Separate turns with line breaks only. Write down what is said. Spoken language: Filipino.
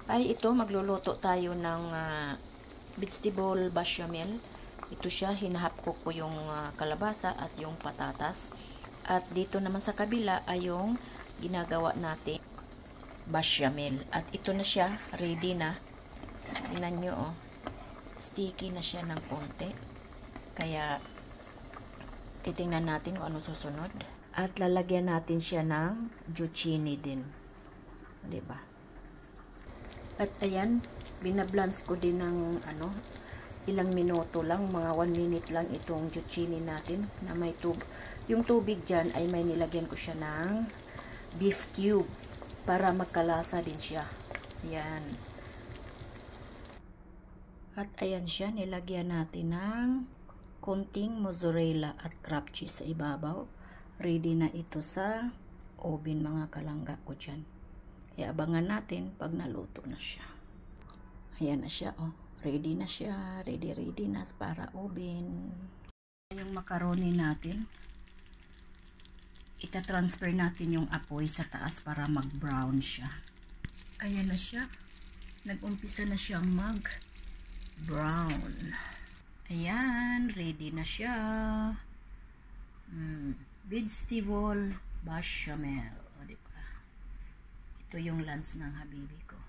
Ay ito, magluluto tayo ng vegetable bechamel. Ito siya, hinahapkok ko yung kalabasa at yung patatas. At dito naman sa kabila ay yung ginagawa natin bechamel. At ito na siya, ready na. Tingnan nyo, oh. Sticky na siya ng konti. Kaya, titingnan natin kung ano susunod. At lalagyan natin siya ng zucchini din. Diba? At ayan, binablance ko din ng ilang minuto lang, mga 1 minute lang itong zucchini natin na may yung tubig dyan ay may nilagyan ko siya ng beef cube para magkalasa din siya. Ayan. At ayan siya, nilagyan natin ng konting mozzarella at crab cheese sa ibabaw. Ready na ito sa oven, mga kalangga ko dyan. Kaya abangan natin pag naluto na siya. Ayan na siya, oh. Ready na siya. Ready na para oven. Yung macaroni natin, ita-transfer natin yung apoy sa taas para mag-brown siya. Ayan na siya. Nag-umpisa na siyang mag-brown. Ayan, ready na siya. Vegetable bechamel. O, diba? Ito yung lunch ng habibi ko.